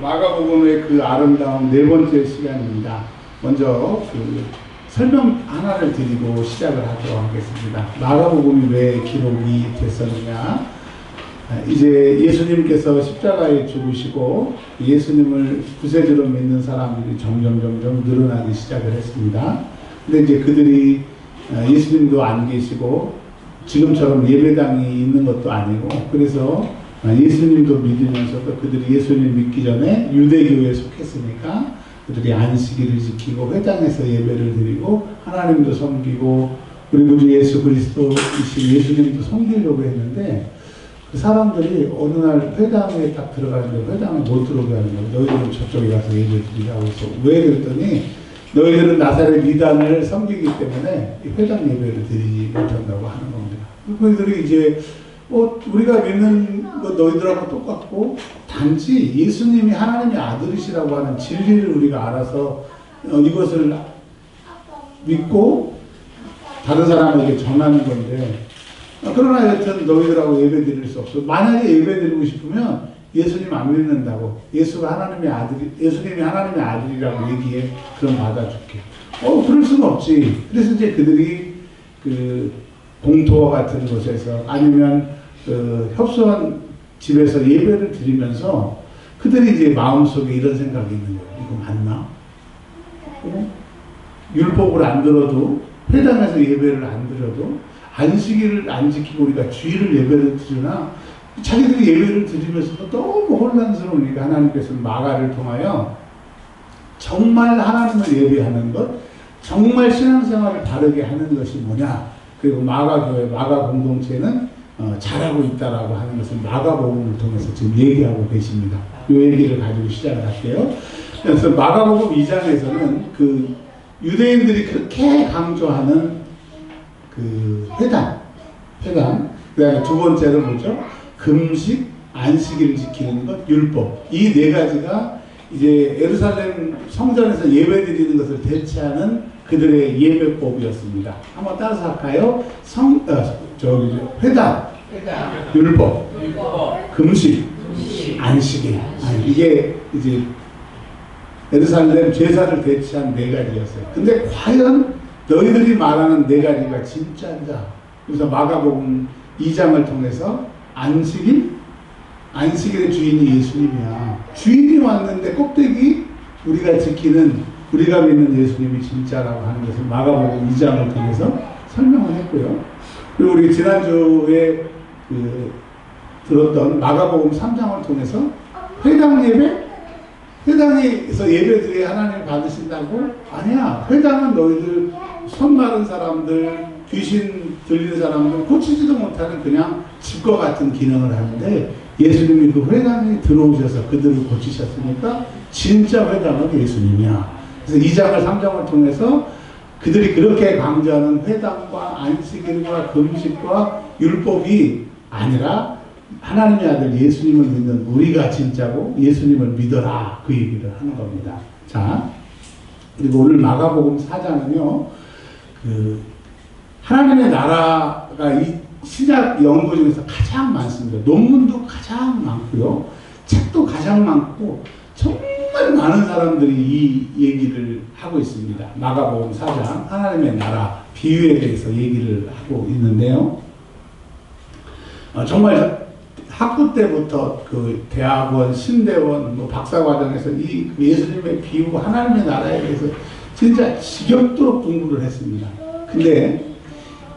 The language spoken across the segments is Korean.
마가복음의 그 아름다운 네 번째 시간입니다. 먼저 그 설명 하나를 드리고 시작을 하도록 하겠습니다. 마가복음이 왜 기록이 됐었느냐? 이제 예수님께서 십자가에 죽으시고 예수님을 구세주로 믿는 사람들이 점점 늘어나기 시작을 했습니다. 근데 이제 그들이 예수님도 안 계시고 지금처럼 예배당이 있는 것도 아니고, 그래서 예수님도 믿으면서도 그들이 예수님 믿기 전에 유대교에 속했으니까 그들이 안식일을 지키고 회당에서 예배를 드리고 하나님도 섬기고 그리고 주 예수 그리스도이신 예수님도 섬기려고 했는데, 그 사람들이 어느 날 회당에 딱 들어가는데 회당에 못 들어오게 하는 거예요. 너희들은 저쪽에 가서 예배 드리라고 해서. 왜 그랬더니 너희들은 나사렛 이단을 섬기기 때문에 회당 예배를 드리지 못한다고 하는 겁니다. 그들이 이제 우리가 믿는 거 너희들하고 똑같고, 단지 예수님이 하나님의 아들이시라고 하는 진리를 우리가 알아서 이것을 믿고 다른 사람에게 전하는 건데, 그러나 여튼 너희들하고 예배 드릴 수 없어. 만약에 예배 드리고 싶으면 예수님 안 믿는다고, 예수님이 하나님의 아들이라고 얘기해. 그럼 받아줄게. 그럴 수는 없지. 그래서 이제 그들이 그 공토 같은 곳에서 아니면 그 협소한 집에서 예배를 드리면서 그들이 이제 마음속에 이런 생각이 있는 거예요. 이거 맞나? 율법을 안 들어도, 회당에서 예배를 안 드려도, 안식일을 안 지키고 우리가 주일을 예배를 드리나? 자기들이 예배를 드리면서도 너무 혼란스러우니까 하나님께서는 마가를 통하여 정말 하나님을 예배하는 것, 정말 신앙생활을 바르게 하는 것이 뭐냐? 그리고 마가교회, 마가 공동체는 잘하고 있다라고 하는 것을 마가복음을 통해서 지금 얘기하고 계십니다. 이 얘기를 가지고 시작을 할게요. 그래서 마가복음 2장에서는 그 유대인들이 그렇게 강조하는 그 회당, 그 다음에 두 번째로 뭐죠? 금식, 안식일을 지키는 것, 율법. 이 네 가지가 이제 예루살렘 성전에서 예배 드리는 것을 대체하는 그들의 예배법이었습니다. 한번 따라서 할까요? 회당, 율법, 금식, 안식일. 이게 이제 예루살렘 제사를 대체한 네 가지였어요. 근데 과연 너희들이 말하는 네 가지가 진짜인가? 그래서 마가복음 2장을 통해서 안식일의 주인이 예수님이야. 주인이 왔는데 꼭대기 우리가 믿는 예수님이 진짜라고 하는 것을 마가복음 2장을 통해서 설명을 했고요. 그리고 우리 지난주에 들었던 마가복음 3장을 통해서 회당 예배? 회당에서 예배드려야 하나님 받으신다고? 아니야. 회당은 너희들 손 마른 사람들, 귀신 들리는 사람들, 고치지도 못하는 그냥 집과 같은 기능을 하는데, 예수님이 그 회당에 들어오셔서 그들을 고치셨으니까 진짜 회당은 예수님이야. 그래서 2장을 3장을 통해서 그들이 그렇게 강조하는 회당과 안식일과 금식과 율법이 아니라 하나님의 아들 예수님을 믿는 우리가 진짜고 예수님을 믿어라, 그 얘기를 하는 겁니다. 자, 그리고 오늘 마가복음 4장은요, 하나님의 나라가 이 신약 연구 중에서 가장 많습니다. 논문도 가장 많고요, 책도 가장 많고, 정말 많은 사람들이 이 얘기를 하고 있습니다. 마가복음 4장 하나님의 나라 비유에 대해서 얘기를 하고 있는데요, 정말 학부 때부터 그 대학원, 신대원, 박사과정에서 이 예수님의 비유, 하나님의 나라에 대해서 진짜 지겹도록 공부를 했습니다. 근데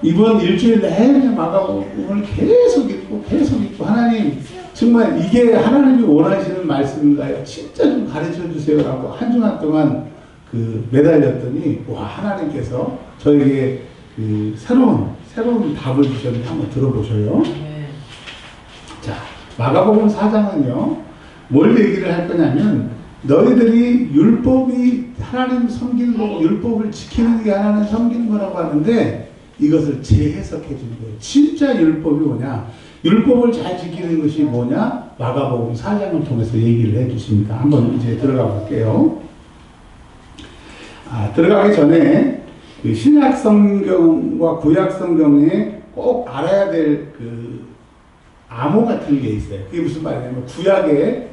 이번 일주일 내내 마가복음을 계속 읽고 하나님, 정말 이게 하나님이 원하시는 말씀인가요? 진짜 좀 가르쳐 주세요라고 한 주간 동안 매달렸더니, 와, 하나님께서 저에게 새로운 답을 주셨는데 한번 들어보셔요. 자, 마가복음 4장은요, 뭘 얘기를 할 거냐면, 너희들이 율법이 하나님 섬기는 거고 율법을 지키는 게 하나님 섬기는 거라고 하는데, 이것을 재해석해 준 거예요. 진짜 율법이 뭐냐? 율법을 잘 지키는 것이 뭐냐? 마가복음 4장을 통해서 얘기를 해 주십니다. 한번 이제 들어가 볼게요. 들어가기 전에 그 신약 성경과 구약 성경에 꼭 알아야 될 암호 같은 게 있어요. 그게 무슨 말이냐면, 구약에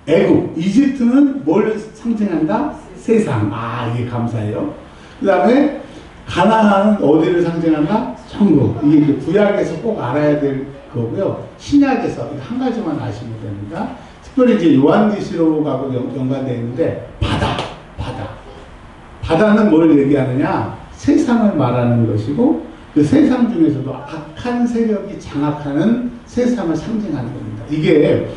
애국, 이집트는 뭘 상징한다? 세상. 아, 이게 감사해요. 그 다음에 가나안은 어디를 상징한다? 천국. 이게 이제 구약에서 꼭 알아야 될 거고요. 신약에서 한 가지만 아시면 됩니다. 특별히 이제 요한계시록하고 연관되어 있는데 바다. 바다는 뭘 얘기하느냐? 세상을 말하는 것이고 그 세상 중에서도 악한 세력이 장악하는 세상을 상징하는 겁니다. 이게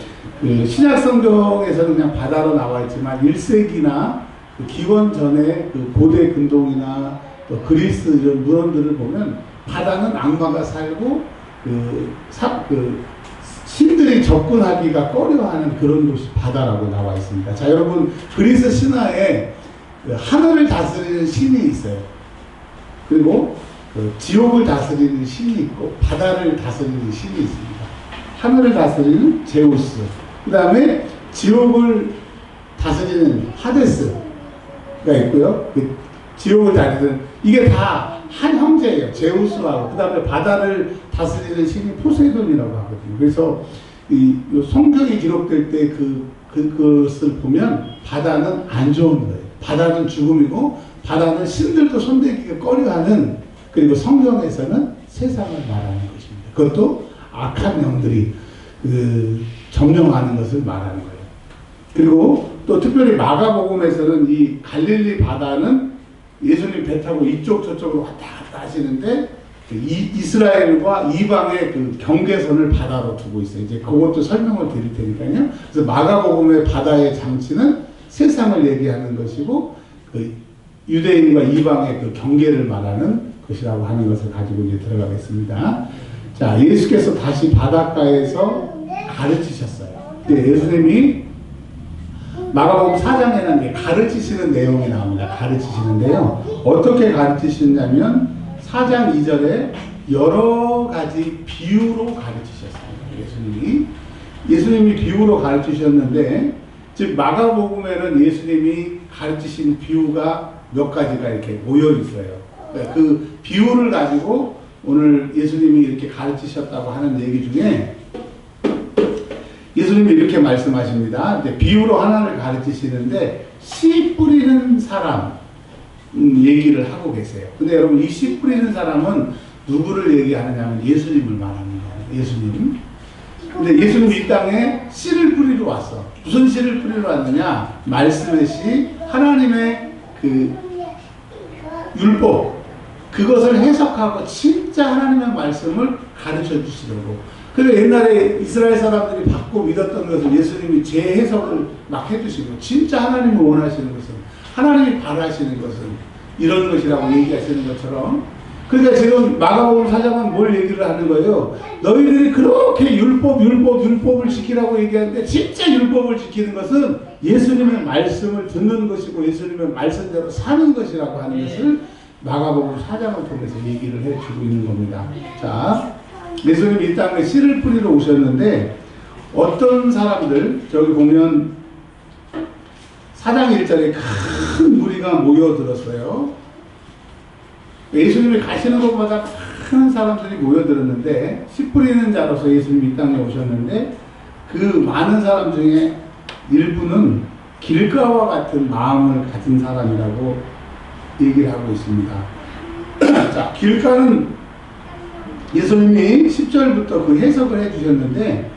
그 신약 성경에서는 그냥 바다로 나와 있지만 1세기나 그 기원 전에 그 고대 근동이나 또 그리스 이런 문헌들을 보면 바다는 악마가 살고 그 신들이 접근하기가 꺼려하는 그런 곳이 바다라고 나와 있습니다. 자, 여러분 그리스 신화에 그 하늘을 다스리는 신이 있어요. 그리고 그 지옥을 다스리는 신이 있고 바다를 다스리는 신이 있습니다. 하늘을 다스리는 제우스, 그 다음에 지옥을 다스리는 하데스가 있고요. 그 지옥을 다스리는 이게 다 한 형제예요. 제우스하고 그 다음에 바다를 다스리는 신이 포세이돈이라고 하거든요. 그래서 이 성경이 기록될 때 그것을 보면 바다는 안 좋은 거예요. 바다는 죽음이고 바다는 신들도 손대기가 꺼려하는, 그리고 성경에서는 세상을 말하는 것입니다. 그것도 악한 영들이 점령하는 것을 말하는 거예요. 그리고 또 특별히 마가복음에서는 이 갈릴리 바다는 예수님 배 타고 이쪽 저쪽으로 왔다 갔다 하시는데 이스라엘과 이방의 그 경계선을 바다로 두고 있어요. 이제 그것도 설명을 드릴 테니까요. 그래서 마가복음의 바다의 장치는 세상을 얘기하는 것이고 그 유대인과 이방의 그 경계를 말하는 것이라고 하는 것을 가지고 이제 들어가겠습니다. 자, 예수께서 다시 바닷가에서 가르치셨어요. 근데 예수님이 마가복음 4장에는 가르치시는 내용이 나옵니다. 가르치시는데요. 어떻게 가르치시냐면 4장 2절에 여러 가지 비유로 가르치셨어요. 예수님이 비유로 가르치셨는데, 즉 마가복음에는 예수님이 가르치신 비유가 몇 가지가 이렇게 모여 있어요. 그 비유를 가지고 오늘 예수님이 이렇게 가르치셨다고 하는 얘기 중에 예수님이 이렇게 말씀하십니다. 이제 비유로 하나를 가르치시는데 씨 뿌리는 사람 얘기를 하고 계세요. 근데 여러분 이 씨 뿌리는 사람은 누구를 얘기하느냐면 예수님을 말하는 거예요. 예수님. 근데 예수님이 이 땅에 씨를 뿌리러 왔어. 무슨 씨를 뿌리러 왔느냐? 말씀의 씨, 하나님의 그 율법, 그것을 해석하고 진짜 하나님의 말씀을 가르쳐 주시려고. 그래서 옛날에 이스라엘 사람들이 받고 믿었던 것을 예수님이 재해석을 막 해주시고, 진짜 하나님이 원하시는 것은, 하나님이 바라시는 것은 이런 것이라고 얘기하시는 것처럼, 그러니까 지금 마가복음 4장은 뭘 얘기를 하는 거예요? 너희들이 그렇게 율법을 지키라고 얘기하는데 진짜 율법을 지키는 것은 예수님의 말씀을 듣는 것이고 예수님의 말씀대로 사는 것이라고 하는 것을 마가복음 4장을 통해서 얘기를 해주고 있는 겁니다. 자, 예수님이 이 땅에 씨를 뿌리러 오셨는데 어떤 사람들, 저기 보면 4장 1절에 큰 무리가 모여들었어요. 예수님이 가시는 곳마다 큰 사람들이 모여들었는데 씨 뿌리는 자로서 예수님이 이 땅에 오셨는데 그 많은 사람 중에 일부는 길가와 같은 마음을 가진 사람이라고 얘기를 하고 있습니다. 자, 길가는 예수님이 10절부터 그 해석을 해주셨는데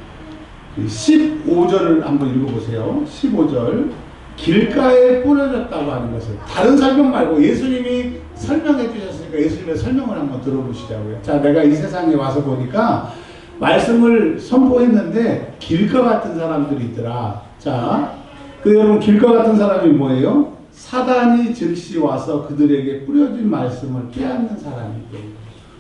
15절을 한번 읽어보세요. 15절. 길가에 뿌려졌다고 하는 것을, 다른 설명 말고 예수님이 설명해 주셨으니까 예수님의 설명을 한번 들어보시자고요. 자, 내가 이 세상에 와서 보니까 말씀을 선포했는데 길가 같은 사람들이 있더라. 자, 여러분 길가 같은 사람이 뭐예요? 사단이 즉시 와서 그들에게 뿌려진 말씀을 빼앗는 사람이고.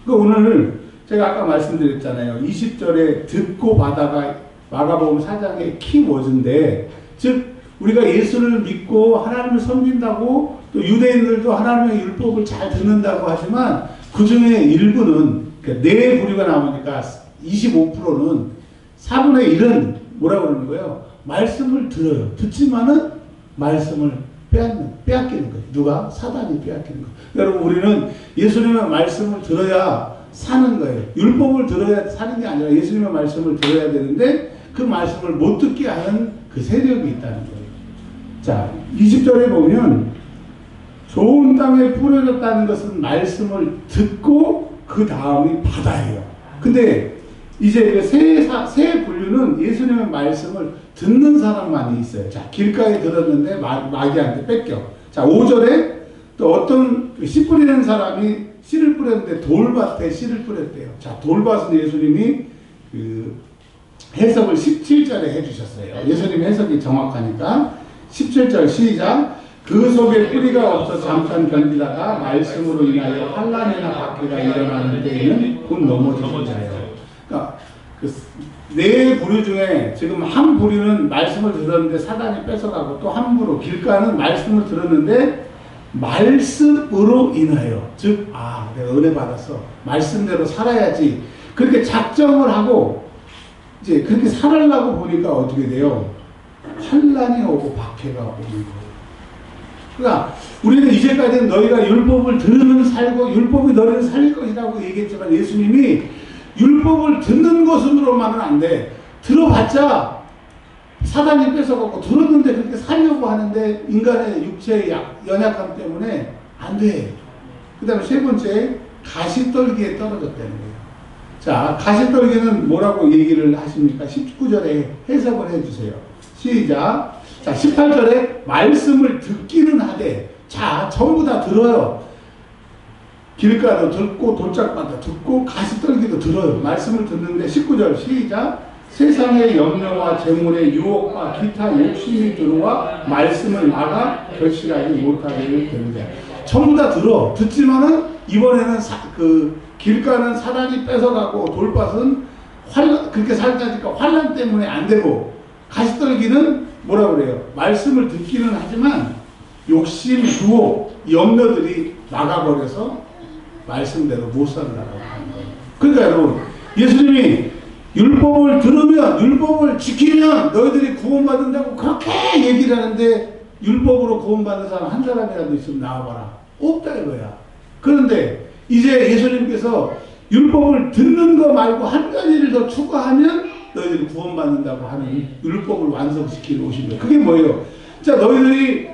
그러니까 오늘 제가 아까 말씀드렸잖아요. 20절에 듣고 받아가 마가복음 4장의 키워드인데, 즉 우리가 예수를 믿고 하나님을 섬긴다고 또 유대인들도 하나님의 율법을 잘 듣는다고 하지만 그 중에 일부는, 그러니까 네 부류가 나오니까 25%는 4분의 1은 뭐라고 그러는 거예요? 말씀을 들어요. 듣지만은 말씀을 빼앗기는 거예요. 누가? 사단이 빼앗기는 거예요. 여러분, 우리는 예수님의 말씀을 들어야 사는 거예요. 율법을 들어야 사는 게 아니라 예수님의 말씀을 들어야 되는데 그 말씀을 못 듣게 하는 그 세력이 있다는 거예요. 자, 20절에 보면 좋은 땅에 뿌려졌다는 것은 말씀을 듣고 그 다음이 바다예요. 근데 이제 그 세 분류는 예수님의 말씀을 듣는 사람만이 있어요. 자, 길가에 들었는데 마귀한테 뺏겨. 자, 5절에 또 어떤 씨 뿌리는 사람이 씨를 뿌렸는데 돌밭에 씨를 뿌렸대요. 자, 돌밭은 예수님이 그 해석을 17절에 해주셨어요. 예수님 해석이 정확하니까 17절 시작. 그 속에 뿌리가 없어 잠깐 견디다가 말씀으로 인하여 환난이나 박해가 일어나는 때에는 곧 넘어지는 자예요. 그러니까 그 네 부류 중에 지금 한 부류는 말씀을 들었는데 사단이 뺏어가고 또 한 부류 길가는 말씀을 들었는데 말씀으로 인하여 즉 내가 은혜 받았어 말씀대로 살아야지 그렇게 작정을 하고 이제 그렇게 살으려고 보니까 어떻게 돼요? 환난이 오고 박해가 오는 거예요. 그러니까 우리는 이제까지는 너희가 율법을 들으면 살고 율법이 너희를 살릴 것이라고 얘기했지만 예수님이 율법을 듣는 것으로만은 안 돼. 들어봤자 사단이 뺏어가고 들었는데 그렇게 살려고 하는데 인간의 육체의 연약함 때문에 안 돼. 그 다음에 세 번째 가시떨기에 떨어졌다는 거예요. 자, 가시떨기는 뭐라고 얘기를 하십니까? 19절에 해석을 해주세요. 시작. 자, 18절에 말씀을 듣기는 하되 자, 전부 다 들어요. 길가도 듣고 돌짝밭도 듣고 가시떨기도 들어요. 말씀을 듣는데 19절 시작. 세상의 염려와 재물의 유혹과 기타 욕심이 들어와 말씀을 막아 결실하지 못하게 되는데 전부 다 들어. 듣지만은 이번에는 그 길가는 사단이 뺏어가고 돌밭은 그렇게 살자니까 환난 때문에 안 되고 가시떨기는 뭐라 그래요? 말씀을 듣기는 하지만 욕심, 유혹, 염려들이 막아버려서 말씀대로 못 산다고 하는 거예요. 그러니까 여러분 예수님이 율법을 들으면 율법을 지키면 너희들이 구원받는다고 그렇게 얘기를 하는데 율법으로 구원받는 사람 한 사람이라도 있으면 나와봐라. 없다 이거야. 그런데 이제 예수님께서 율법을 듣는 거 말고 한 가지를 더 추가하면 너희들이 구원받는다고 하는 율법을 완성시키러 오신 거예요. 그게 뭐예요? 자, 너희들이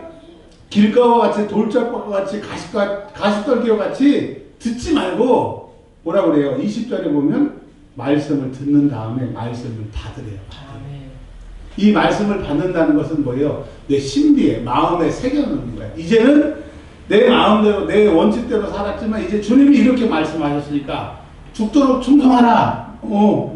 길가와 같이 돌짝밭과 같이 가시떨기와 같이 듣지 말고 뭐라고 그래요? 20절에 보면 말씀을 듣는 다음에 말씀을 받으래요. 이 말씀을 받는다는 것은 뭐예요? 내 신비에 마음에 새겨놓는 거예요. 이제는 내 마음대로 내 원칙대로 살았지만 이제 주님이 이렇게 말씀하셨으니까 죽도록 충성하라.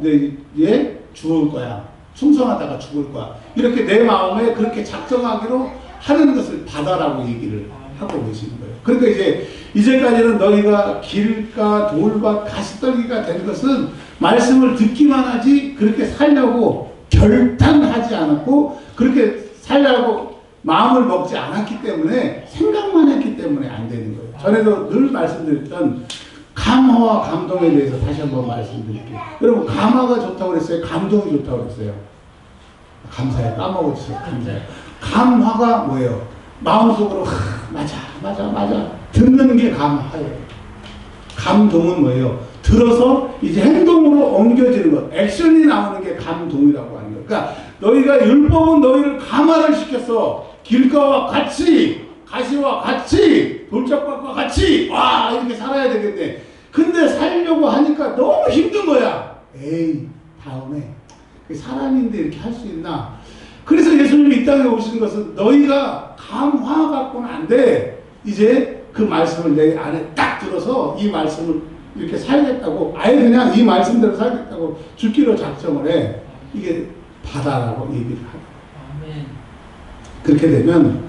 내 죽을 거야. 충성하다가 죽을 거야. 이렇게 내 마음에 그렇게 작정하기로 하는 것을 받아라고 얘기를 하고 계시는 거예요. 그러니까 이제까지는 너희가 길가, 돌밭, 가시떨기가 된 것은 말씀을 듣기만 하지 그렇게 살려고 결단하지 않았고 그렇게 살려고 마음을 먹지 않았기 때문에 생각만 했기 때문에 안 되는 거예요. 전에도 늘 말씀드렸던 감화와 감동에 대해서 다시 한번 말씀드릴게요. 여러분 감화가 좋다고 그랬어요? 감동이 좋다고 그랬어요? 감사해요. 까먹었어요. 감사해요. 감화가 뭐예요? 마음속으로 맞아 듣는 게 감화예요. 감동은 뭐예요? 들어서 이제 행동으로 옮겨지는 것, 액션이 나오는 게 감동이라고 하는 거예요. 그러니까 너희가 율법은 너희를 감화를 시켰어. 길가와 같이 가시와 같이 돌짝밭과 같이 이렇게 살아야 되겠네. 근데 살려고 하니까 너무 힘든 거야. 에이 다음에 사람인데 이렇게 할 수 있나. 그래서 예수님이 이 땅에 오신 것은 너희가 감화 갖고는 안 돼. 이제 그 말씀을 내 안에 딱 들어서 이 말씀을 이렇게 살겠다고 아예 그냥 이 말씀대로 살겠다고 죽기로 작정을 해. 이게 바다라고 얘기를 하고. 그렇게 되면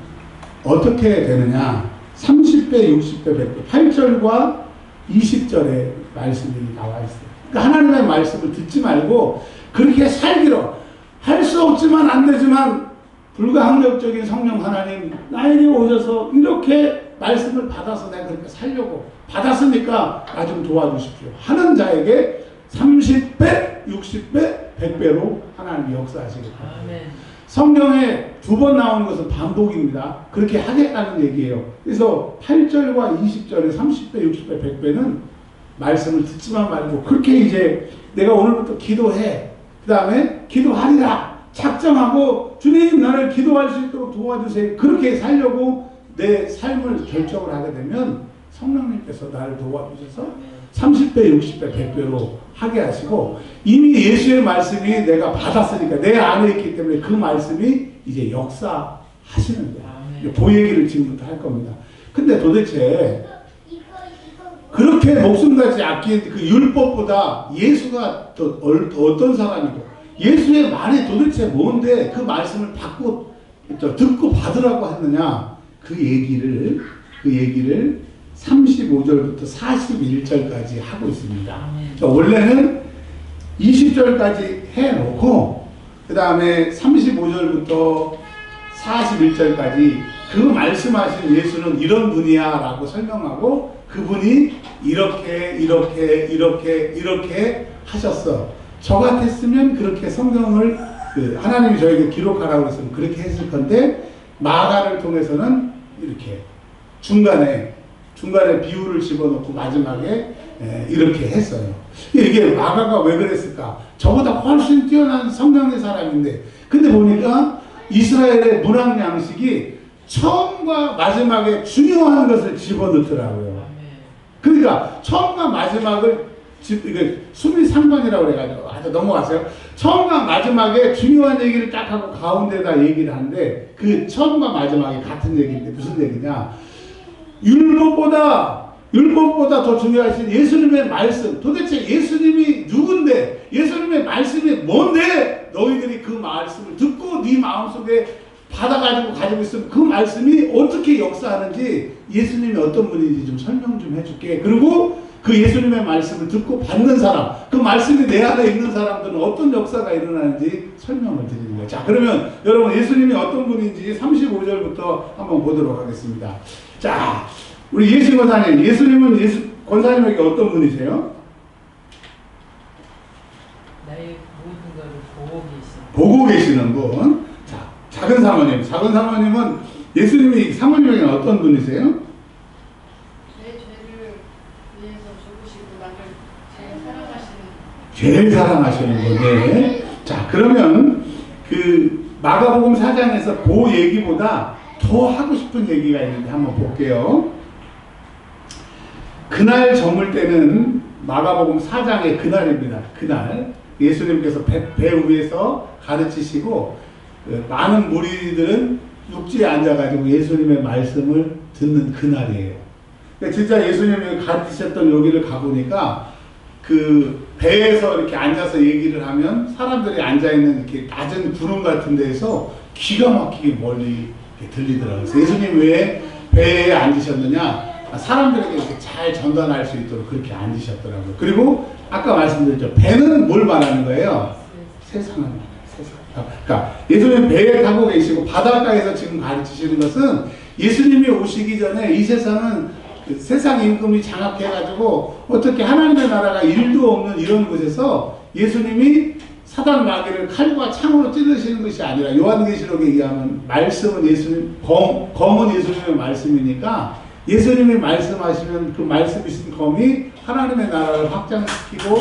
어떻게 되느냐. 30배, 60배, 100배 8절과 20절에 말씀이 나와 있어요. 그러니까 하나님의 말씀을 듣지 말고 그렇게 살기로 할 수 없지만 안 되지만 불가항력적인 성령 하나님 나에게 오셔서 이렇게 말씀을 받아서 내가 그렇게 살려고 받았으니까 나 좀 도와주십시오 하는 자에게 30배, 60배, 100배로 하나님이 역사하시겠다. 성경에 두 번 나오는 것은 반복입니다. 그렇게 하겠다는 얘기예요. 그래서 8절과 20절에 30배, 60배, 100배는 말씀을 듣지만 말고 그렇게 이제 내가 오늘부터 기도해. 그 다음에 기도하리라. 작정하고 주님 나를 기도할 수 있도록 도와주세요. 그렇게 살려고 내 삶을 결정을 하게 되면 성령님께서 나를 도와주셔서 30배, 60배, 100배로 하게 하시고 이미 예수의 말씀이 내가 받았으니까 내 안에 있기 때문에 그 말씀이 이제 역사하시는 거예요. 그 얘기를 지금부터 할 겁니다. 근데 도대체 그렇게 목숨같이 아낀 그 율법보다 예수가 또 어떤 사람이고 예수의 말이 도대체 뭔데 그 말씀을 듣고 받으라고 했느냐 그 얘기를 35절부터 41절까지 하고 있습니다. 그러니까 원래는 20절까지 해놓고 그 다음에 35절부터 41절까지 그 말씀하신 예수는 이런 분이야 라고 설명하고 그분이 이렇게 하셨어. 저 같았으면 그렇게 성경을 하나님이 저에게 기록하라고 했으면 그렇게 했을 건데 마가를 통해서는 이렇게 중간에 비유를 집어넣고 마지막에 이렇게 했어요. 이게 마가가 왜 그랬을까? 저보다 훨씬 뛰어난 성령의 사람인데 근데 보니까 이스라엘의 문학 양식이 처음과 마지막에 중요한 것을 집어넣더라고요. 그러니까 처음과 마지막을 수미상관이라고 그래가지고 아주 넘어갔어요. 처음과 마지막에 중요한 얘기를 딱 하고 가운데다 얘기를 하는데 그 처음과 마지막이 같은 얘기인데 무슨 얘기냐? 율법보다 더 중요하신 예수님의 말씀. 도대체 예수님이 누군데? 예수님의 말씀이 뭔데? 너희들이 그 말씀을 듣고 네 마음속에 가지고 있으면 그 말씀이 어떻게 역사하는지 예수님이 어떤 분인지 좀 설명 좀 해줄게. 그리고 그 예수님의 말씀을 듣고 받는 사람, 그 말씀이 내 안에 있는 사람들은 어떤 역사가 일어나는지 설명을 드리는 거예요. 자, 그러면 여러분 예수님이 어떤 분인지 35절부터 한번 보도록 하겠습니다. 자, 우리 예수 권사님, 예수님은 권사님에게 어떤 분이세요? 나의 모든 것을 보고 계시는 분. 자, 작은 사모님은 예수님이 사모님에게는 어떤 분이세요? 내 죄를 위해서 죽으시고 나를 제일 사랑하시는 분이에요. 자, 그러면 그 마가복음 4장에서 그 얘기보다 더 하고 싶은 얘기가 있는데 한번 볼게요. 그날 저물 때는 마가복음 4장의 그날입니다. 그날 예수님께서 배 위에서 가르치시고 많은 무리들은 육지에 앉아가지고 예수님의 말씀을 듣는 그날이에요. 그러니까 진짜 예수님이 가르치셨던 여기를 가보니까 그 배에서 이렇게 앉아서 얘기를 하면 사람들이 앉아있는 이렇게 낮은 구름 같은 데에서 기가 막히게 멀리 이렇게 들리더라고요. 그래서 예수님 왜 배에 앉으셨느냐? 사람들에게 이렇게 잘 전달할 수 있도록 그렇게 앉으셨더라고요. 그리고 아까 말씀드렸죠. 배는 뭘 말하는 거예요? 세상을 말해요. 세상. 그러니까 예수님 배에 타고 계시고 바닷가에서 지금 가르치시는 것은 예수님이 오시기 전에 이 세상은 그 세상 임금이 장악해가지고 어떻게 하나님의 나라가 일도 없는 이런 곳에서 예수님이 사단 마귀를 칼과 창으로 찌르시는 것이 아니라 요한계시록에 의하면 말씀은 예수님, 검은 예수님의 말씀이니까 예수님이 말씀하시면 그 말씀이신 검이 하나님의 나라를 확장시키고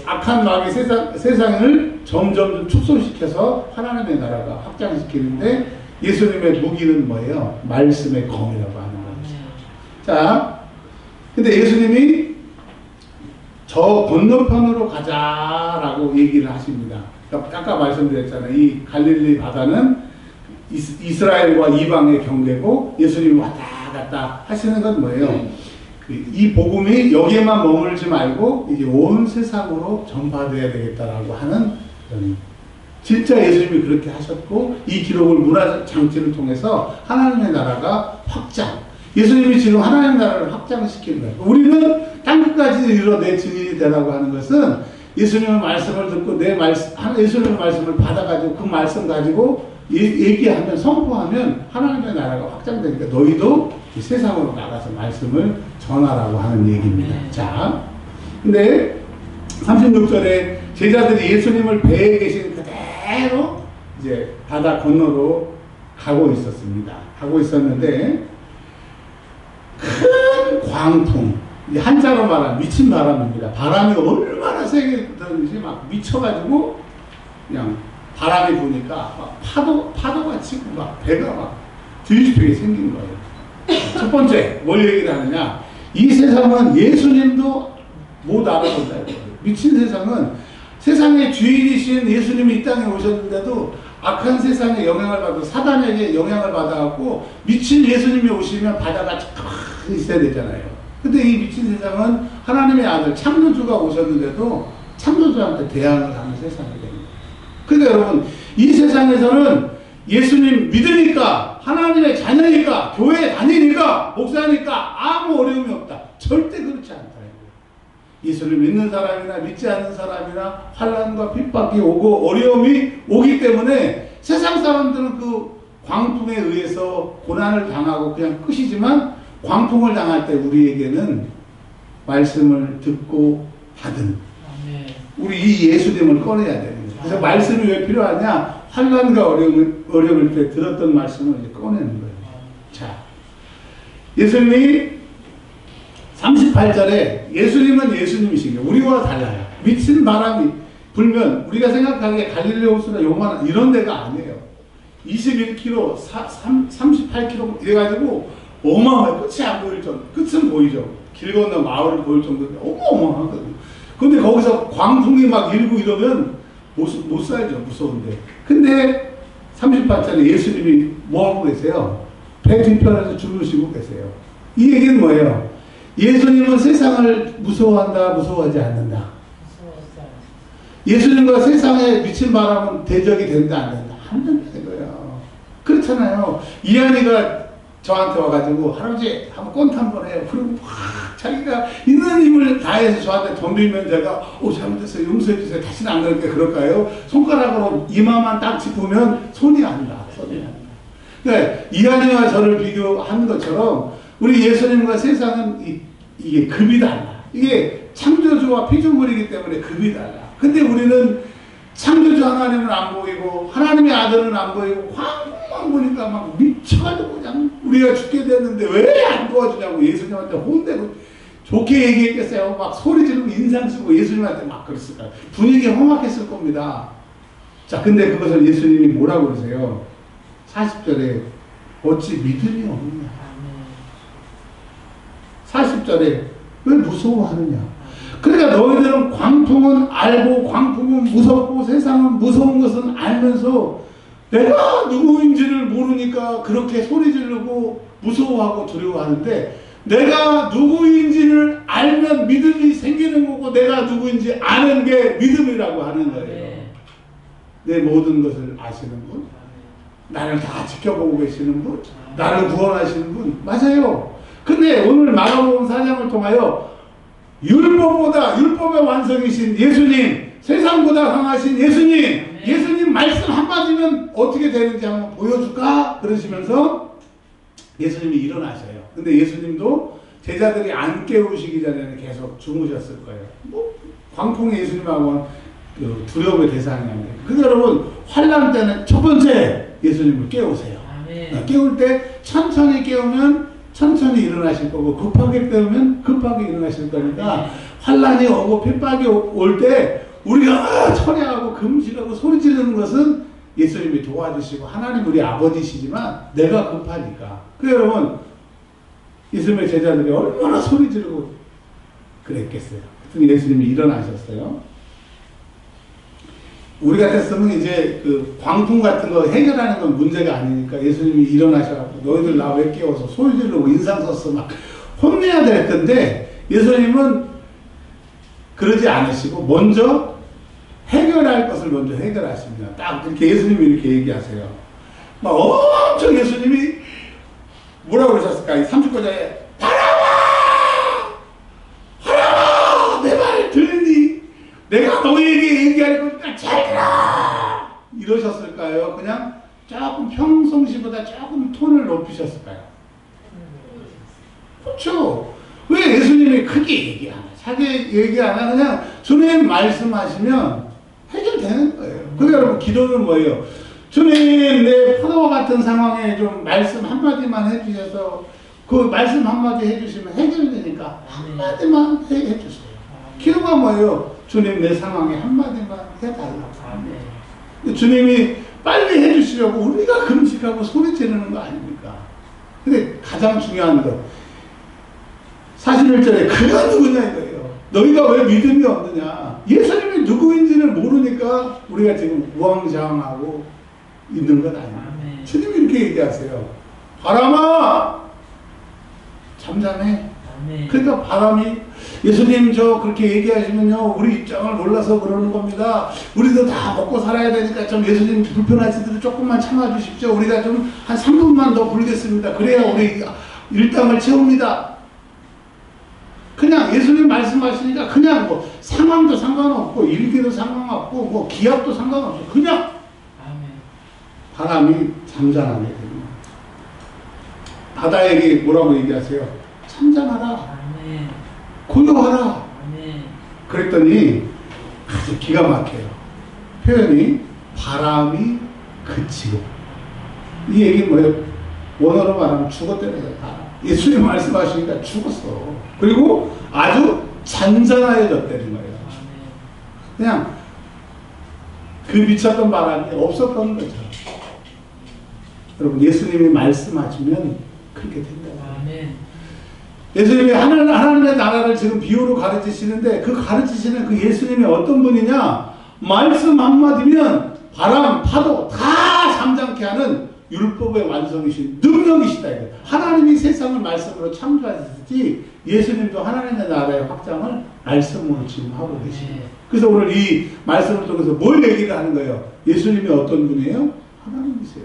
악한 마귀 세상을 점점 축소시켜서 하나님의 나라가 확장시키는데 예수님의 무기는 뭐예요? 말씀의 검이라고 하는 거죠. 자, 근데 예수님이 저 건너편으로 가자라고 얘기를 하십니다. 아까 말씀드렸잖아요. 이 갈릴리 바다는 이스라엘과 이방의 경계고 예수님이 왔다 갔다 하시는 건 뭐예요? 이 복음이 여기에만 머물지 말고 이제 온 세상으로 전파되어야 되겠다라고 하는 진짜 예수님이 그렇게 하셨고 이 기록을 문화 장치를 통해서 하나님의 나라가 확장. 예수님이 지금 하나님의 나라를 확장시키는 거예요. 우리는 땅끝까지 이르러 내 증인이 되라고 하는 것은 예수님의 말씀을 듣고 예수님의 말씀을 받아가지고 그 말씀 가지고 얘기하면 선포하면 하나님의 나라가 확장되니까 너희도 이 세상으로 나가서 말씀을 전하라고 하는 얘기입니다. 자, 근데 36절에 제자들이 예수님을 배에 계신 그대로 이제 바다 건너로 가고 있었습니다. 가고 있었는데 큰 광풍, 한자로 말하면 미친 바람입니다. 바람이 얼마나 세게 불었는지 막 미쳐가지고 그냥 바람이 부니까 막 파도가 치고 막 배가 막 뒤집히게 생긴 거예요. 첫 번째, 뭘 얘기를 하느냐. 이 세상은 예수님도 못 알아본다. 미친 세상은 세상의 주인이신 예수님이 이 땅에 오셨는데도 악한 세상에 영향을 받고 사단에게 영향을 받아갖고 미친 예수님이 오시면 바다가 가만히 있어야 되잖아요. 근데 이 미친 세상은 하나님의 아들 창조주가 오셨는데도 창조주한테 대항을 하는 세상이 됩니다. 그러니까 여러분, 이 세상에서는 예수님 믿으니까, 하나님의 자녀니까, 교회 다니니까, 목사니까 아무 어려움이 없다. 절대 그렇지 않다. 예수를 믿는 사람이나 믿지 않는 사람이나 환난과 핍박이 오고 어려움이 오기 때문에 세상 사람들은 그 광풍에 의해서 고난을 당하고 그냥 끝이지만, 광풍을 당할 때 우리에게는 말씀을 듣고 받은 우리 이 예수님을 꺼내야 됩니다. 그래서 말씀이 왜 필요하냐? 환난과 어려움일 때 들었던 말씀을 이제 꺼내는 거예요. 자, 예수님이 38절에 예수님은 예수님이시죠. 우리와 달라요. 미친 바람이 불면 우리가 생각하기에 갈릴리 호수나 요만한 이런 데가 아니에요. 21km, 38km 이래가지고 어마어마해. 끝이 안 보일 정도. 끝은 보이죠. 길 건너 마을을 보일 정도인데 어마어마하거든요. 근데 거기서 광풍이 막 일고 이러면 못 살죠. 무서운데. 근데 38절에 예수님이 뭐하고 계세요? 배 뒤편에서 주무시고 계세요. 이 얘기는 뭐예요? 예수님은 세상을 무서워한다, 무서워하지 않는다. 예수님과 세상에 미친 바람은 대적이 된다, 안 된다? 안 된다는 거예요. 그렇잖아요. 이한이가 저한테 와가지고 할아버지 한번 꼰트 한번 해요. 그리고 막 자기가 있는 힘을 다해서 저한테 덤비면 제가 잘못했어요. 용서해주세요. 다시는 안 그럴게요. 그럴까요? 손가락으로 이마만 딱 짚으면 손이 안 나. 손이 안 나. 그러니까 이한이와 저를 비교한 것처럼 우리 예수님과 세상은 이게 급이 달라. 이게 창조주와 피조물이기 때문에 급이 달라. 근데 우리는 창조주 하나님은 안 보이고 하나님의 아들은 안 보이고 황만 보니까 막 미쳐가지고 그냥 우리가 죽게 됐는데 왜 안 도와주냐고 예수님한테 혼내고 좋게 얘기했겠어요. 막 소리 지르고 인상 쓰고 예수님한테 막 그랬을 거예요. 분위기 험악했을 겁니다. 자, 근데 그것을 예수님이 뭐라고 그러세요? 40절에 어찌 믿음이 없느냐. 40절에 왜 무서워하느냐. 그러니까 너희들은 광풍은 알고 광풍은 무섭고 세상은 무서운 것은 알면서 내가 누구인지를 모르니까 그렇게 소리 지르고 무서워하고 두려워하는데, 내가 누구인지를 알면 믿음이 생기는 거고 내가 누구인지 아는 게 믿음이라고 하는 거예요. 내 모든 것을 아시는 분, 나를 다 지켜보고 계시는 분, 나를 구원하시는 분, 맞아요. 근데 오늘 마가복음 4장을 통하여 율법의 완성이신 예수님, 세상보다 강하신 예수님, 예수님 말씀 한마디면 어떻게 되는지 한번 보여줄까? 그러시면서 예수님이 일어나셔요. 근데 예수님도 제자들이 안 깨우시기 전에는 계속 주무셨을 거예요. 뭐 광풍이 예수님하고는 그 두려움의 대상이 아니에요. 그러니까 여러분, 환난 때는 첫 번째 예수님을 깨우세요. 깨울 때 천천히 깨우면 천천히 일어나실 거고, 급하게 깨우면 급하게 일어나실 거니까 환난이 오고 핍박이 올 때 우리가 철회하고 금식하고 소리 지르는 것은 예수님이 도와주시고 하나님 우리 아버지시지만 내가 급하니까. 그래서 여러분, 예수님의 제자들이 얼마나 소리 지르고 그랬겠어요. 그랬더니 예수님이 일어나셨어요. 우리 같았으면 이제 그 광풍 같은 거 해결하는 건 문제가 아니니까 예수님이 일어나셔가지고 너희들 나 왜 깨워서 소리 지르고 인상 써서 막 혼내야 될 건데, 예수님은 그러지 않으시고 먼저 해결할 것을 먼저 해결하십니다. 딱 이렇게 예수님이 이렇게 얘기하세요. 막 엄청 예수님이 뭐라고 그러셨을까? 39절에 바람아 내 말 들으니 내가 너희에게 얘기할 거니까 잘 들어 이러셨을까요? 그냥 조금 평상시보다 조금 톤을 높이셨을까요? 그렇죠. 왜 예수님이 크게 얘기 안 하죠? 자기 얘기 안 하고 그냥 주님 말씀하시면 해결되는 거예요. 그러니까 여러분, 기도는 뭐예요? 주님, 내 파도와 같은 상황에 좀 말씀 한마디만 해주셔서 그 말씀 한마디 해주시면 해결되니까 한마디만 해주세요. 기도가 뭐예요? 주님, 내 상황에 한마디만 해달라고. 주님이 빨리 해주시려고 우리가 금식하고 소리 지르는 거 아닙니까? 근데 가장 중요한 것, 41절에 그가 누구냐 이거예요. 너희가 왜 믿음이 없느냐. 예수님이 누구인지를 모르니까 우리가 지금 우왕좌왕하고 있는 것 아닙니까? 아멘. 주님이 이렇게 얘기하세요. 바람아 잠잠해. 아멘. 그러니까 바람이 예수님 저 그렇게 얘기하시면요 우리 입장을 몰라서 그러는 겁니다. 우리도 다 먹고 살아야 되니까 좀 예수님 불편하시더라도 조금만 참아주십시오. 우리가 좀 한 3분만 더 불겠습니다. 그래야 우리 일당을 채웁니다. 그냥 예수님 말씀하시니까 그냥 뭐 상황도 상관없고 일기도 상관없고 뭐 기압도 상관없고 그냥 아멘. 바람이 잠잠하게 됩니다. 바다에게 뭐라고 얘기하세요? 잠잠하라. 아멘. 고요하라. 아멘. 그랬더니 아주 기가 막혀요. 표현이 바람이 그치고. 이 얘기는 뭐예요? 원어로 말하면 죽었다는 거예요. 예수님 말씀하시니까 죽었어. 그리고 아주 잔잔해졌다는 거예요. 그냥 그 미쳤던 바람이 없었던 거죠. 여러분 예수님이 말씀하시면 그렇게 된다. 아멘. 예수님이 하나님의 나라를 지금 비유로 가르치시는데 그 가르치시는 그 예수님이 어떤 분이냐? 말씀 한마디면 바람, 파도 다 잠잠케 하는 율법의 완성이신 능력이시다. 하나님이 세상을 말씀으로 창조하셨지 예수님도 하나님의 나라의 확장을 말씀으로 지금 하고 계십니다. 그래서 오늘 이 말씀을 통해서 뭘 얘기를 하는 거예요? 예수님이 어떤 분이에요? 하나님이세요.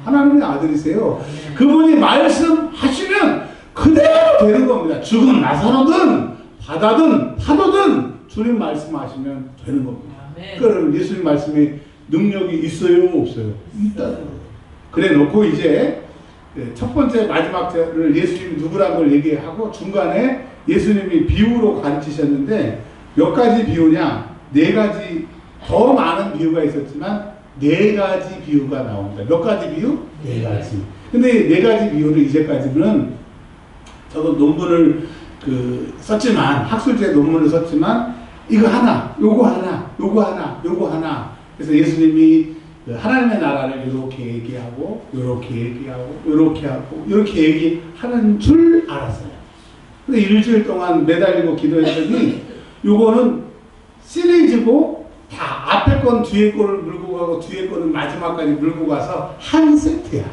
하나님의 아들이세요. 그분이 말씀하시면 그대로 되는 겁니다. 죽은 나사로든 바다든 파도든 주님 말씀하시면 되는 겁니다. 그러면 예수님 말씀에 능력이 있어요? 없어요? 있다는 거예요. 그래 놓고 이제 첫 번째 마지막 절을 예수님이 누구라는 걸 얘기하고 중간에 예수님이 비유로 가르치셨는데 몇 가지 비유냐? 4가지 더 많은 비유가 있었지만 4가지 비유가 나옵니다. 몇 가지 비유? 4가지. 근데 4가지 비유를 이제까지는 저도 논문을 썼지만 학술제 논문을 썼지만 이거 하나, 요거 하나, 요거 하나, 요거 하나. 그래서 예수님이 하나님의 나라를 이렇게 얘기하고, 이렇게 얘기하고, 이렇게 하고, 이렇게 얘기하는 줄 알았어요. 근데 일주일 동안 매달리고 기도했더니, 요거는 시리즈고, 다 앞에 건 뒤에 거를 물고 가고, 뒤에 거는 마지막까지 물고 가서 한 세트야.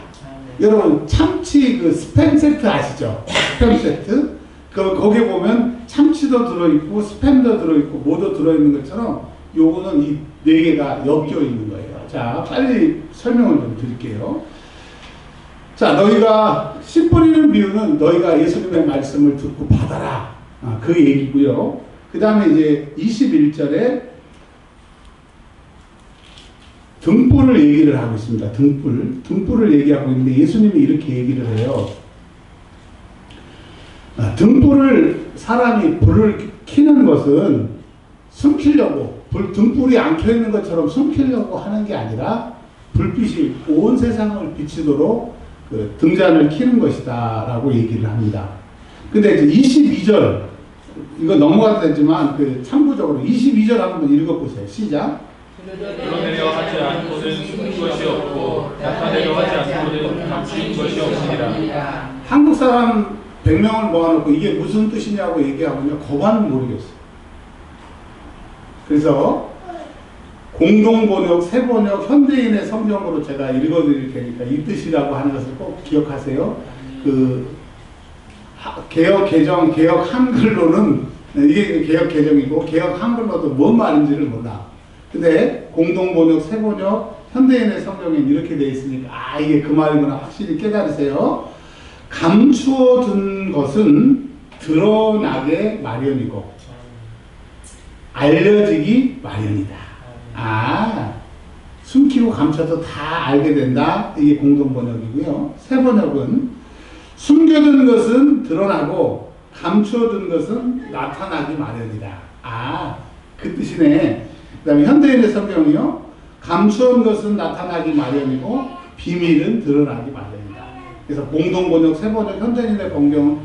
여러분, 참치 스팸 세트 아시죠? 스팸 세트? 거기 보면 참치도 들어있고, 스팸도 들어있고, 뭐도 들어있는 것처럼, 요거는 이 4개가 엮여 있는 거예요. 자, 빨리 설명을 좀 드릴게요. 자, 너희가 씨 뿌리는 비유는 너희가 예수님의 말씀을 듣고 받아라. 그 얘기고요. 그 다음에 이제 21절에 등불을 얘기를 하고 있습니다. 등불을 얘기하고 있는데 예수님이 이렇게 얘기를 해요. 등불을 사람이 불을 켜는 것은 숨기려고 등불이 안 켜있는 것처럼 숨기려고 하는 게 아니라 불빛이 온 세상을 비치도록 등잔을 켜는 것이다 라고 얘기를 합니다. 근데 이제 22절 이거 넘어가도 되지만 참고적으로 22절 한번 읽어보세요. 시작. 드러내려 하지 않고는 숨은 것이 없고 나타내려 하지 않고는 감추인 것이 없으리라. 한국 사람 100명을 모아놓고 이게 무슨 뜻이냐고 얘기하면요 거반은 모르겠어요. 그래서 공동번역, 새번역, 현대인의 성경으로 제가 읽어드릴 테니까 이 뜻이라고 하는 것을 꼭 기억하세요. 개역 개정, 개역 한글로는 이게 개역 개정이고 개역 한글로도 뭔 말인지를 몰라. 근데 공동번역, 새번역, 현대인의 성경에는 이렇게 되어 있으니까 이게 그 말이구나 확실히 깨달으세요. 감추어둔 것은 드러나게 마련이고 알려지기 마련이다. 숨기고 감춰도 다 알게 된다. 이게 공동번역이고요. 새번역은 숨겨둔 것은 드러나고 감추어둔 것은 나타나기 마련이다. 그 뜻이네. 그 다음에 현대인의 성경이요. 감추어둔 것은 나타나기 마련이고 비밀은 드러나기 마련이다. 그래서 공동번역, 새번역, 현대인의 번경을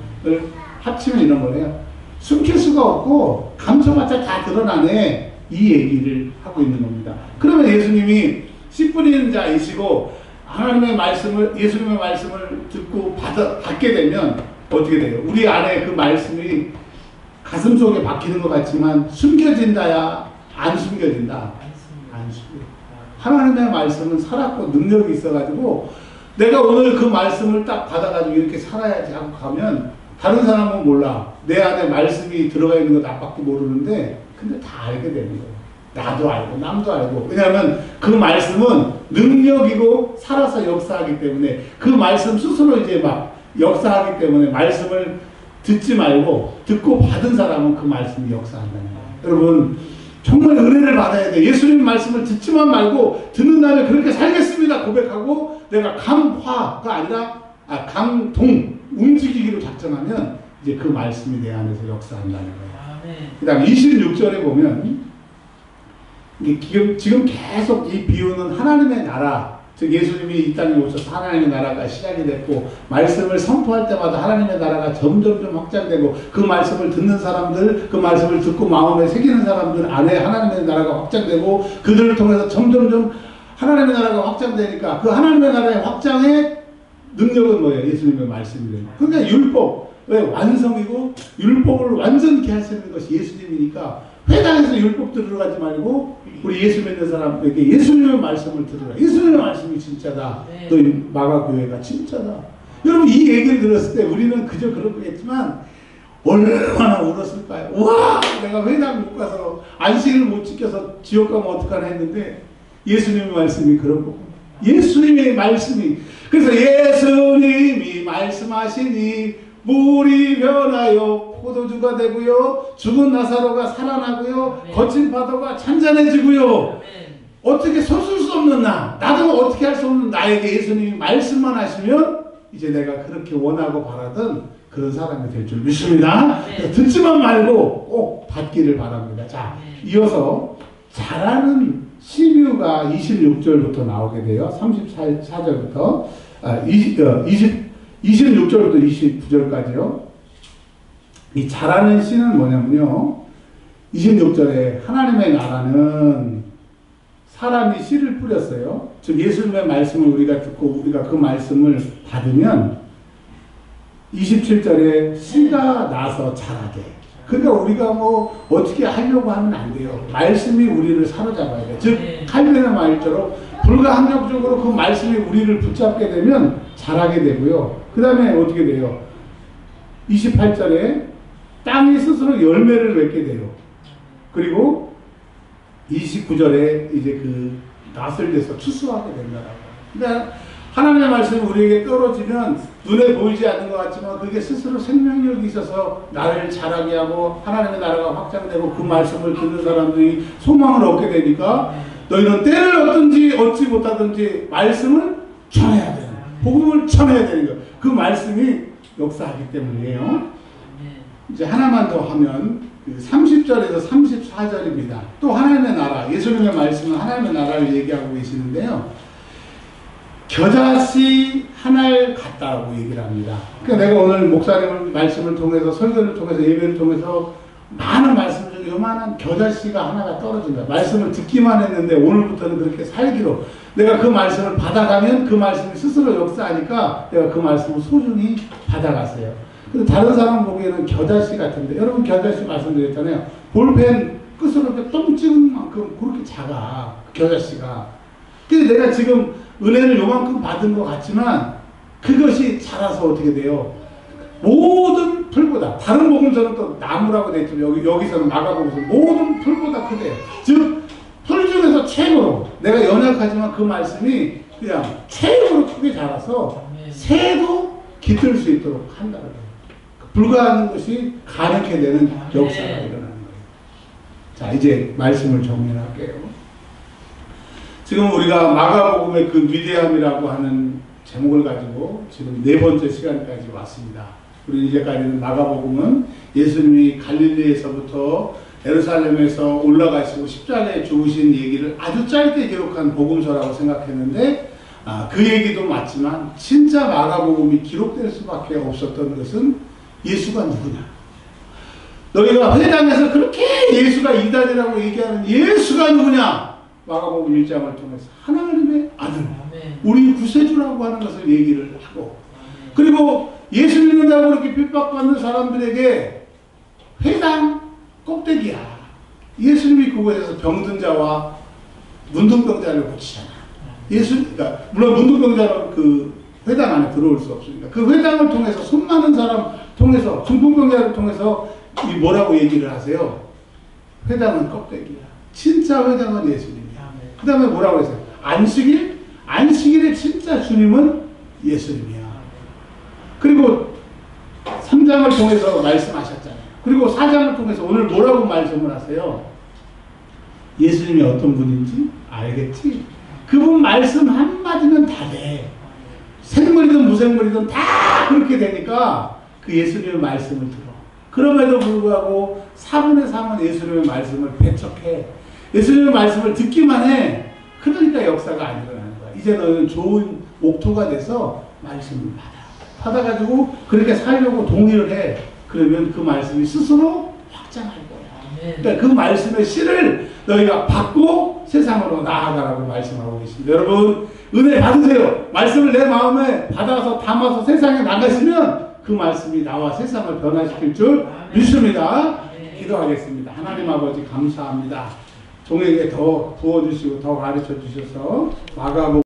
합치면 이런 거예요. 숨길 수가 없고 감춰봤자 다 드러나네. 이 얘기를 하고 있는 겁니다. 그러면 예수님이 씨 뿌리는 자이시고 하나님의 말씀을 예수님의 말씀을 듣고 받게 되면 어떻게 돼요? 우리 안에 그 말씀이 가슴 속에 박히는 것 같지만 숨겨진다야 안 숨겨진다. 안 숨겨. 하나님의 말씀은 살았고 능력이 있어가지고 내가 오늘 그 말씀을 딱 받아가지고 이렇게 살아야지 하고 가면 다른 사람은 몰라. 내 안에 말씀이 들어가 있는 거 나밖에 모르는데 근데 다 알게 되는 거예요. 나도 알고 남도 알고. 왜냐하면 그 말씀은 능력이고 살아서 역사하기 때문에 그 말씀 스스로 이제 막 역사하기 때문에 말씀을 듣지 말고 듣고 받은 사람은 그 말씀이 역사한다는 거예요. 여러분 정말 은혜를 받아야 돼. 예수님 말씀을 듣지만 말고 듣는 다음에 그렇게 살겠습니다 고백하고 내가 강화가 아니라 강동 움직이기로 작정하면 이제 그 말씀이 내 안에서 역사한다는 거예요. 그 다음 26절에 보면 지금 계속 이 비유는 하나님의 나라, 즉 예수님이 이 땅에 오셔서 하나님의 나라가 시작이 됐고 말씀을 선포할 때마다 하나님의 나라가 점점점 확장되고 그 말씀을 듣는 사람들, 그 말씀을 듣고 마음에 새기는 사람들 안에 하나님의 나라가 확장되고 그들을 통해서 점점점 하나님의 나라가 확장되니까 그 하나님의 나라의 확장의 능력은 뭐예요? 예수님의 말씀이래요. 그러니까 율법, 왜 완성이고 율법을 완전케 하시는 것이 예수님이니까 회당에서 율법 들으러 가지 말고 우리 예수 믿는 사람에게 예수님의 말씀을 들으라. 예수님의 말씀이 진짜다. 네. 너희 마가교회가 진짜다. 여러분 이 얘기를 들었을 때 우리는 그저 그렇겠지만 얼마나 울었을까요? 와 내가 회당 못 가서 안식을 못 지켜서 지옥 가면 어떡하나 했는데 예수님의 말씀이 그런 거고 예수님의 말씀이 그래서 예수님이 말씀하시니 물이 변하여 포도주가 되고요. 죽은 나사로가 살아나고요. 네. 거친 파도가 찬잔해지고요. 네. 어떻게 섰을 수 없는 나도 어떻게 할 수 없는 나에게 예수님이 말씀만 하시면 이제 내가 그렇게 원하고 바라던 그런 사람이 될 줄 믿습니다. 네. 그래서 듣지만 말고 꼭 받기를 바랍니다. 자, 네. 이어서 잘하는 시류가 26절부터 나오게 돼요. 34절부터 26절부터 29절까지요. 이 잘하는 씨는 뭐냐면요. 26절에 하나님의 나라는 사람이 씨를 뿌렸어요. 즉 예수님의 말씀을 우리가 듣고 우리가 그 말씀을 받으면 27절에 씨가 나서 자라게. 그러니까 우리가 뭐 어떻게 하려고 하면 안 돼요. 말씀이 우리를 사로잡아야 돼요. 즉 칼빈의 말처럼 불가항력적으로 그 말씀이 우리를 붙잡게 되면 자라게 되고요. 그 다음에 어떻게 돼요? 28절에 땅이 스스로 열매를 맺게 돼요. 그리고 29절에 이제 그 낫을 내서 추수하게 된다라고. 그러니까 하나님의 말씀이 우리에게 떨어지면 눈에 보이지 않는 것 같지만 그게 스스로 생명력이 있어서 나를 자라게 하고 하나님의 나라가 확장되고 그 말씀을 듣는 사람들이 소망을 얻게 되니까 너희는 때를 얻지 못하든지 말씀을 전해야 돼요. 복음을 전해야 되는 거예요. 그 말씀이 역사하기 때문이에요. 이제 하나만 더 하면 30절에서 34절입니다. 또 하나님의 나라, 예수님의 말씀은 하나님의 나라를 얘기하고 계시는데요. 겨자씨 하나를 같다고 얘기를 합니다. 그러니까 내가 오늘 목사님의 말씀을 통해서 설교를 통해서 예배를 통해서 많은 말씀 중에 요만한 겨자씨가 하나가 떨어진다. 말씀을 듣기만 했는데 오늘부터는 그렇게 살기로 내가 그 말씀을 받아가면 그 말씀이 스스로 역사하니까 내가 그 말씀을 소중히 받아갔어요. 근데 다른 사람 보기에는 겨자씨 같은데 여러분 겨자씨 말씀드렸잖아요. 볼펜 끝으로 이렇게 똥 찍은 만큼 그렇게 작아 겨자씨가. 근데 내가 지금 은혜를 요만큼 받은 것 같지만 그것이 자라서 어떻게 돼요? 모든 풀보다 다른 복음서는 또 나무라고 되어 있지만 여기서는 마가복음서 모든 풀보다 크대요. 즉 풀 중에서 최고로 내가 연약하지만 그 말씀이 그냥 최고로 크게 자라서 새도 깃들 수 있도록 한다는 거예요. 불가능한 것이 가능하게 되는 역사가 일어나는 거예요. 자 이제 말씀을 정리할게요. 지금 우리가 마가복음의 그 위대함이라고 하는 제목을 가지고 지금 4번째 시간까지 왔습니다. 우리 이제까지는 마가복음은 예수님이 갈릴리에서부터 예루살렘에서 올라가시고 십자가에 죽으신 얘기를 아주 짧게 기록한 복음서라고 생각했는데 그 얘기도 맞지만 진짜 마가복음이 기록될 수밖에 없었던 것은 예수가 누구냐. 너희가 회당에서 그렇게 예수가 이단이라고 얘기하는 예수가 누구냐. 마가복음 1장을 통해서 하나님의 아들, 아멘. 우리 구세주라고 하는 것을 얘기를 하고, 아멘. 그리고 예수 믿는다고 그렇게 핍박받는 사람들에게 회당 껍데기야. 예수님이 그곳에서 병든 자와 문둥병자를 고치잖아. 그러니까 물론 문둥병자는 그 회당 안에 들어올 수 없으니까 그 회당을 통해서 손 많은 사람 통해서 중풍병자를 통해서 이 뭐라고 얘기를 하세요? 회당은 껍데기야. 진짜 회당은 예수님이야. 그 다음에 뭐라고 했어요? 안식일? 안식일의 진짜 주님은 예수님이야. 그리고 3장을 통해서 말씀하셨잖아요. 그리고 4장을 통해서 오늘 뭐라고 말씀을 하세요? 예수님이 어떤 분인지 알겠지? 그분 말씀 한마디면 다 돼. 생물이든 무생물이든 다 그렇게 되니까 그 예수님의 말씀을 들어. 그럼에도 불구하고 4분의 3은 예수님의 말씀을 배척해. 예수님의 말씀을 듣기만 해. 그러니까 역사가 안 일어나는 거야. 이제 너는 좋은 옥토가 돼서 말씀을 받아가지고 그렇게 살려고 동의를 해. 그러면 그 말씀이 스스로 확장할 거야. 그러니까 그 말씀의 씨를 너희가 받고 세상으로 나아가라고 말씀하고 계십니다. 여러분 은혜 받으세요. 말씀을 내 마음에 받아서 담아서 세상에 나가시면 그 말씀이 나와 세상을 변화시킬 줄 믿습니다. 기도하겠습니다. 하나님 아버지 감사합니다. 종에게 더 부어주시고 더 가르쳐 주셔서 마가복음